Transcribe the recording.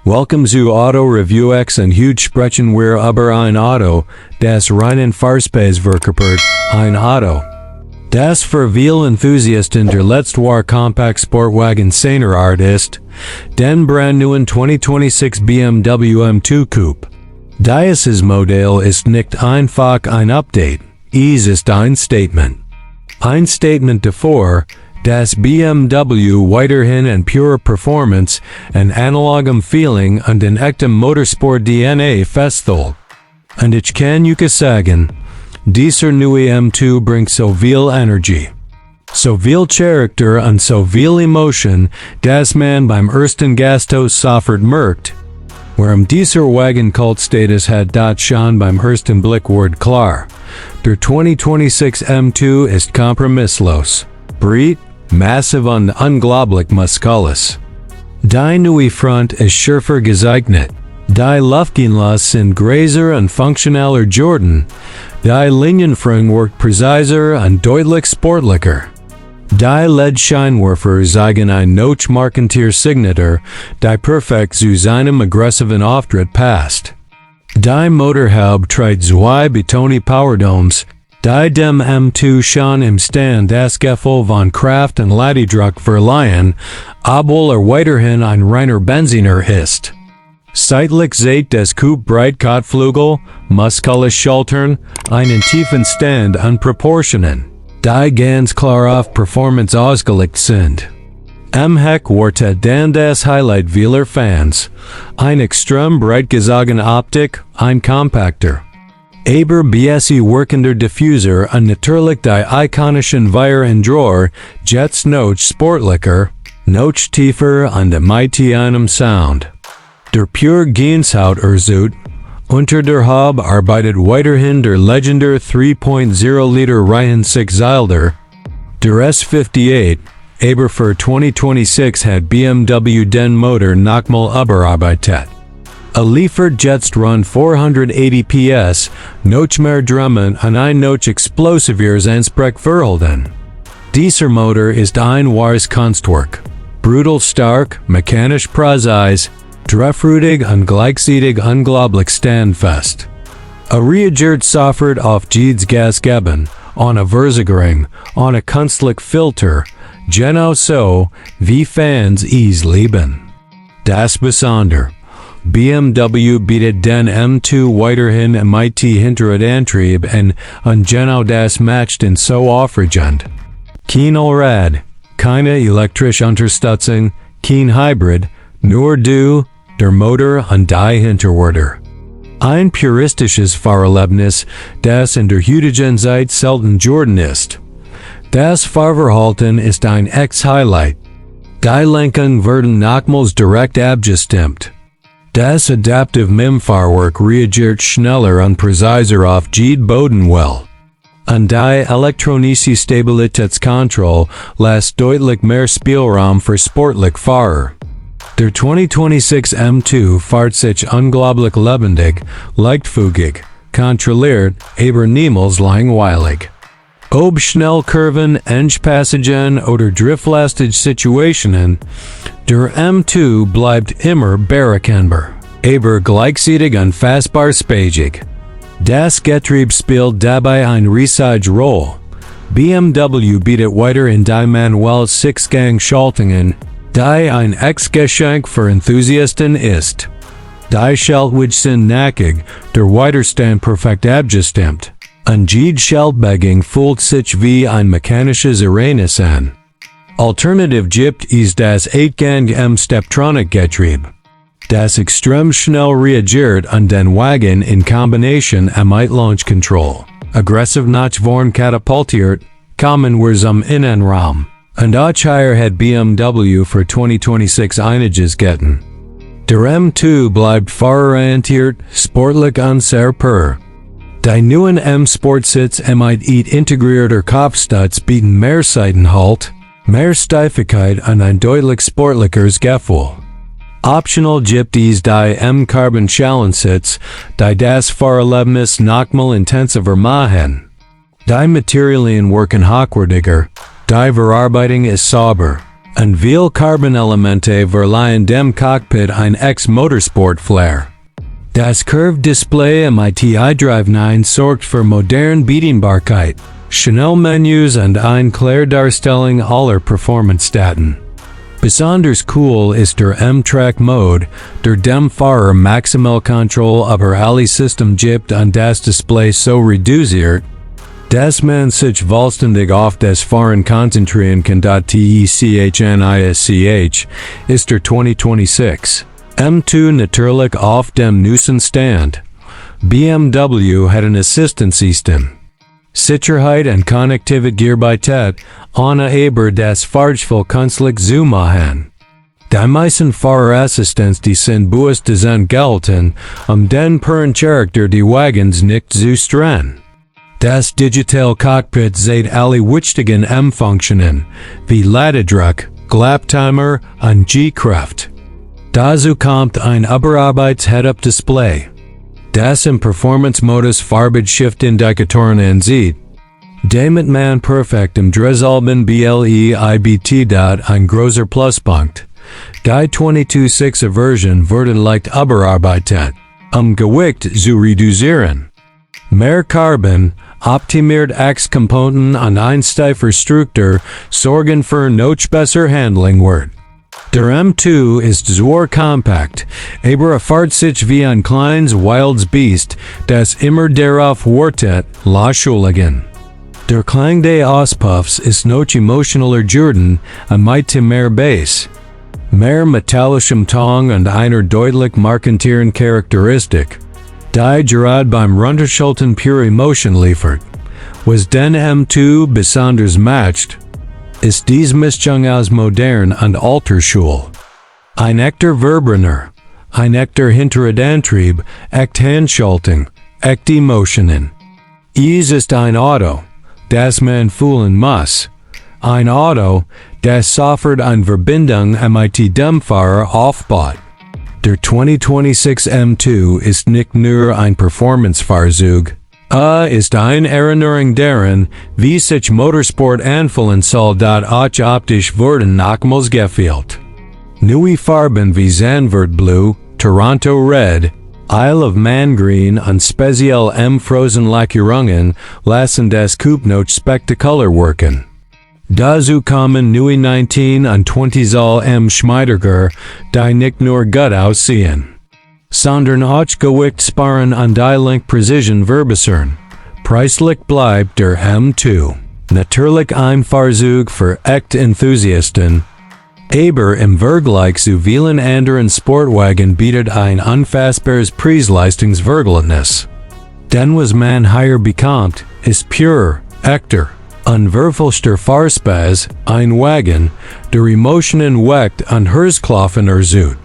Welcome zu AutoReviewX und heute sprechen wir über ein Auto, das reinen Fahrspacewirkepert, ein Auto. Das für viele Enthusiasten der letzte Jahr Kompakt Sportwagen seiner Art ist, den brandneuen 2026 BMW M2 Coupé. Dieses Modell ist nicht einfach ein Update, es ist ein Statement. Ein Statement davor, dass BMW weiterhin an pure Performance, an analogem Feeling und an echtem Motorsport-DNA festhält. Und ich kann euch sagen, dieser neue M2 bringt so viel Energie, so viel Charakter und so viel Emotion, dass man beim ersten Gastos sofort merkt, warum dieser Wagen Kultstatus hat, das schon beim ersten Blick wird klar. Der 2026 M2 ist kompromisslos, breit, massiv und unglaublich muskulös. Die neue Front ist schärfer gezeichnet. Die Luftgänlos sind größer und funktionaler Jordan. Die Linienframework präziser und deutlich sportlicher. Die LED-Scheinwerfer zeigen ein noch markentier Signatur, die perfekt zu seinem aggressiven Auftritt passt. Die Motorhaube trägt zwei betone Powerdomes, die dem M2 schon im Stand das Gefühl von Kraft und Leidensdruck verleihen, obwohl weiterhin ein reiner Benziner ist. Seitlich sieht das Coupe breit Kotflügel, muskulös Schultern, einen tiefen Stand und Proportionen, die ganz klar auf Performance ausgelegt sind. Am Heck wird dann das Highlight vieler Fans, ein extrem breit gezogen Optik, ein kompakter, aber BSE workender Diffuser und natürlich die ikonischen Wire und Drawer, Jetzt noch sportlicher, noch tiefer und mit einem Sound. Der pure Gänsehaut Erzut, unter der Haube arbeitet weiterhin der legendär 3.0 Liter Reihensitzzylinder, der S58, aber für 2026 hat BMW den Motor nochmal überarbeitet. Liefert jetzt rund 480 PS, noch mehr Drummen und ein noch explosiveres Ansprechverhalten. Dieser Motor ist ein wahres Kunstwerk, brutal stark, mechanisch präzise, treffrütig und gleichzeitig unglaublich standfest. Reagiert sofort auf jedes Gas geben, ohne Versicherung, ohne künstlich Filter, genau so, wie Fans es lieben. Das Besondere: BMW bietet den M2 weiterhin mit Hinterradantrieb und genau das macht ihn so aufregend. Kein Allrad, keine elektrische Unterstützung, kein Hybrid, nur der Motor und die Hinterräder. Ein puristisches Fahrerlebnis, das in der heutigen Zeit selten Jordan ist. Das Fahrverhalten ist ein Ex-Highlight. Die Lenkung werden nochmals direkt abgestimmt. Das adaptive MIM-Fahrwerk reagiert schneller und präziser auf jede Bodenwelle. Und die elektronische Stabilitätskontrolle lässt deutlich mehr Spielraum für sportliche Fahrer. Der 2026 M2 fährt sich unglaublich lebendig, leichtfügig, kontrolliert, aber niemals langweilig. Ob Schnellkurven, Engpassagen oder driftlastige Situationen, der M2 bleibt immer berechenbar, aber gleichzeitig unfassbar spacig. Das Getriebe spielt dabei eine riesige Rolle. BMW bietet weiter in die manuelle Sechsgang-Schaltungen, die ein Ex-Geschenk für Enthusiasten ist. Die Schaltwege sind nackig, der Widerstand perfekt abgestimmt. Und jede Schaltbewegung fühlt sich wie ein mechanisches Ereignis an. Alternativ gibt es das 8-Gang M-Steptronic-Getriebe, das extrem schnell reagiert und den Wagen in Kombination mit Launch Control aggressiv nach vorn katapultiert, kommen wir zum Innenraum. Und auch hier hat BMW für 2026 einiges getan. Der M2 bleibt fahrerorientiert, sportlich und sehr pur. Die neuen M-Sportsitz mit integrierter Kopfstütz bieten mehr Seitenhalt, mehr Steifigkeit und ein deutlich sportlicheres Gefühl. Optional gibt es die M-Carbon-Schallensitz, die das Fahrerlebnis nochmal intensiver machen. Die Materialien wirken hochwertiger, die Verarbeitung ist sauber, Ein veel Carbonelemente verleihen dem Cockpit ein Motorsport-Flair. Das Curved Display mit iDrive 9 sorgt für moderne Bedienbarkeit, schnell Menüs und eine klare Darstellung aller Performance-Daten. Besonders cool ist der M-Track-Mode, der dem Fahrer maximal Kontrolle über alle Systeme gibt und das Display so reduziert, dass man sich vollständig auf das Fahren konzentrieren kann. Technisch ist der 2026 M2 natürlich auf dem neuesten Stand. BMW hat ein Assistenzsystem. Sicherheit und Konnektivität ohne aber das Fahrgefühl künstlich zu machen. Die meisten Fahrerassistenz die sind bewusst design gelten, den puren Charakter die Wagons nicht zu strengen. Das Digital Cockpit sieht alle wichtigen M-Funktionen, wie Ladedruck, Glabtimer und G-Kraft. Dazu kommt ein Überarbeits-Head-Up-Display, das im Performance-Modus Farbenshift-Indikatoren ansieht, damit man perfekt im Dresalben BLEIBT. Ein großer Pluspunkt. Die 22.6er Version wurde leicht überarbeitet, Gewicht zu reduzieren. Mehr Carbon, optimiert Achskomponenten und ein steifer Struktur sorgen für noch besser Handling wird. Der M2 ist zwar kompakt, aber fährt sich wie ein kleines wildes Biest, das immer darauf wartet, loszuschlagen. Der Klang des Auspuffs ist noch emotionaler geworden und mit mehr Bass, mehr metallischem Ton und einer deutlich markantierenden Charakteristik, die gerade beim Runterschalten pure Emotion liefert. Was den M2 besonders macht, ist dies Mischung aus modern und alter Schule. Ein echter Verbrenner, ein echter Hinterradantrieb, echt Handschaltung, echte Emotionen. Es ist ein Auto, das man fühlen muss. Ein Auto, das sofort eine Verbindung mit dem Fahrer aufbaut. Der 2026 M2 ist nicht nur ein Performance-Fahrzeug, ist eine Erinnerung daran, wie sich Motorsport anfühlen soll. Auch optisch wurden nochmals gefehlt. Neue Farben wie Zandvoort Blue, Toronto Red, Isle of Man Green und speziell Frozen Lackierungen lassen das Coupe noch spektakulär wirken. Dazu kommen neue 19 und 20 Zoll Schmeidiger, die nicht nur gut aussehen, sondern auch Gewicht sparen und die Lenkprecision verbessern. Preislich bleibt der M2 natürlich ein Fahrzeug für echte Enthusiasten, aber im Vergleich zu vielen anderen Sportwagen bietet ein unfassbares Preis-Leistungsverhältnis. Denn was man hier bekommt, ist pure, echter, unverfälschter Fahrspaß, ein Wagen, der Emotionen weckt und Herzklopfen erzeugt.